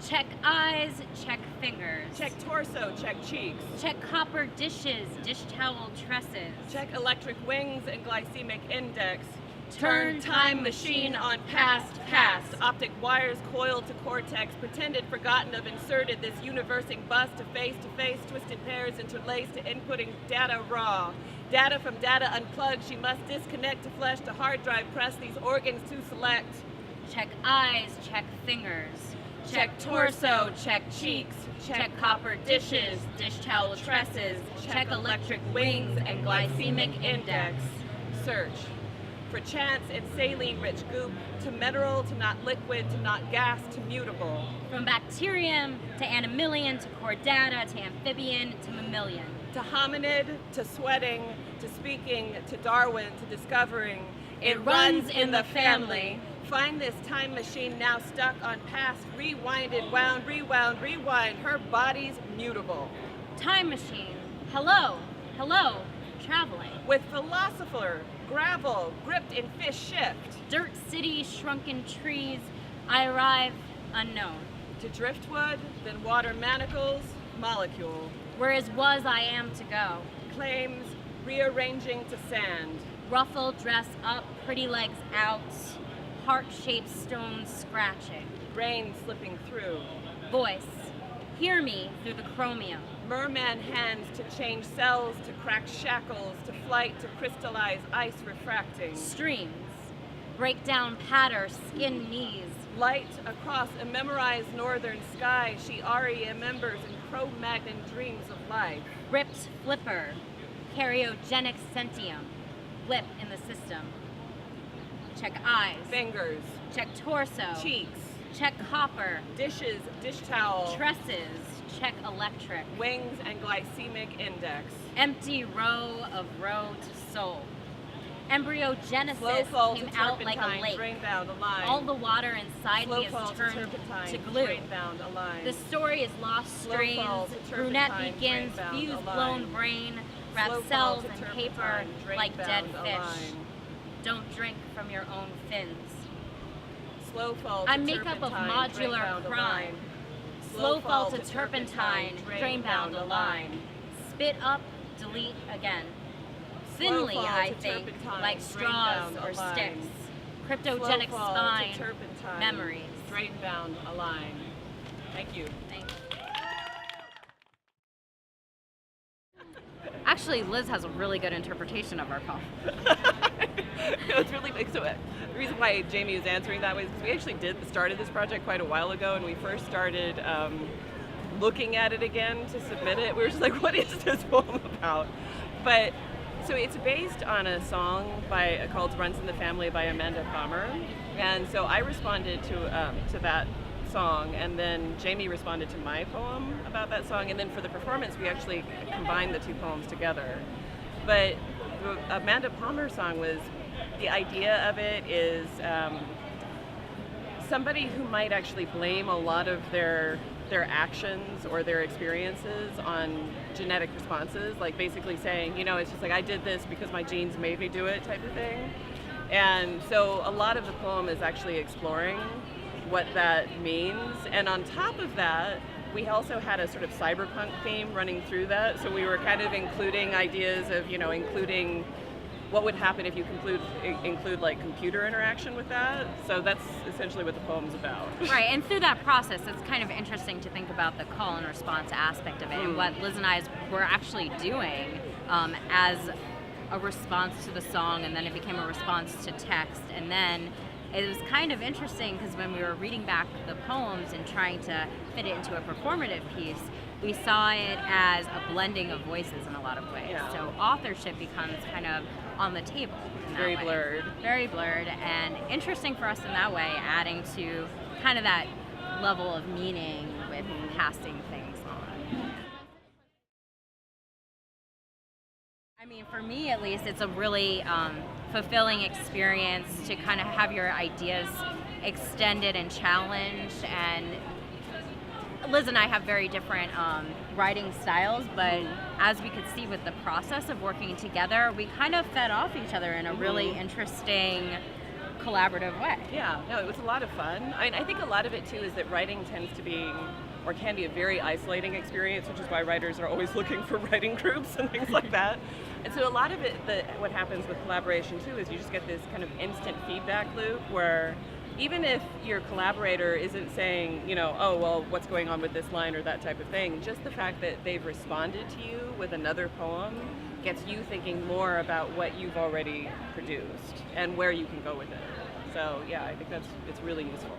Check eyes, check fingers. Check torso, check cheeks. Check copper dishes, dish towel tresses. Check electric wings and glycemic index. Turn time machine on past. Optic wires coiled to cortex, pretended forgotten of inserted this universing bus to face, twisted pairs interlaced to inputting data raw. Data from data unplugged, she must disconnect to flesh to hard drive press these organs to select. Check eyes, check fingers. Check torso, check cheeks. Check copper dishes, dish towel tresses. Check electric wings and glycemic index. Search for chance in saline-rich goop, to mineral, to not liquid, to not gas, to mutable. From bacterium to animalian to chordata to amphibian to mammalian. To hominid, to sweating, to speaking, to Darwin, to discovering. It runs in the family. Find this time machine now stuck on past, rewinded, wound, rewound, rewind. Her body's mutable. Time machine. Hello, traveling. With philosopher, gravel, gripped in fish shift. Dirt city, shrunken trees, I arrive unknown. To driftwood, then water manacles, molecule. Whereas was I am to go. Claims, rearranging to sand. Ruffle dress up, pretty legs out, heart-shaped stones scratching. Brain slipping through. Voice, hear me through the chromium. Merman hands to change cells, to crack shackles, to flight, to crystallize ice refracting. Streams, break down patter, skin knees. Light across a memorized northern sky, she aria members in Cro-Magnon dreams of life. Ripped flipper, karyogenic sentium, blip in the system. Check eyes. Fingers. Check torso. Cheeks. Check copper. Dishes, dish towel. Tresses. Check electric. Wings and glycemic index. Empty row of row to soul. Embryogenesis came out like a lake. Drain-bound, aligned. All the water inside me is turned to glue. Drain-bound, aligned. The story is lost strains. Brunette begins, fuse blown brain, wrap cells in paper like dead fish. Don't drink from your own fins. Slow fall to I'm makeup of modular crime. Slow fall to turpentine, drain-bound align. Spit up, delete again. Thinly, I think, like straws or sticks. Cryptogenic spine, memories. Drain-bound align. Thank you. Thanks. Actually, Liz has a really good interpretation of our poem. It's really big. So the reason why Jaimie was answering that way is because we actually started this project quite a while ago, and we first started looking at it again to submit it. We were just like, what is this poem about? But so it's based on a song called "Runs in the Family" by Amanda Palmer, and so I responded to that song, and then Jaimie responded to my poem about that song, and then for the performance we actually combined the two poems together. But the Amanda Palmer song the idea of it is somebody who might actually blame a lot of their actions or their experiences on genetic responses, like basically saying, it's just like, I did this because my genes made me do it type of thing. And so a lot of the poem is actually exploring what that means. And on top of that, we also had a sort of cyberpunk theme running through that. So we were kind of including ideas of, including what would happen if you include like computer interaction with that. So that's essentially what the poem's about. Right, and through that process, it's kind of interesting to think about the call and response aspect of it, and what Liz and I were actually doing as a response to the song, and then it became a response to text, and then it was kind of interesting because when we were reading back the poems and trying to fit it into a performative piece, we saw it as a blending of voices in a lot of ways. Yeah. So authorship becomes kind of on the table in that Very way. blurred. Very blurred, and interesting for us in that way, adding to kind of that level of meaning with passing things on. I mean, for me at least, it's a really fulfilling experience to kind of have your ideas extended and challenged. And Liz and I have very different writing styles, but as we could see with the process of working together, we kind of fed off each other in a really interesting collaborative way. Yeah, no, it was a lot of fun. I think a lot of it too is that writing tends to be, or can be, a very isolating experience, which is why writers are always looking for writing groups and things like that. And so a lot of it, what happens with collaboration too, is you just get this kind of instant feedback loop where even if your collaborator isn't saying, you know, oh, well, what's going on with this line or that type of thing, just the fact that they've responded to you with another poem gets you thinking more about what you've already produced and where you can go with it. So yeah, I think it's really useful.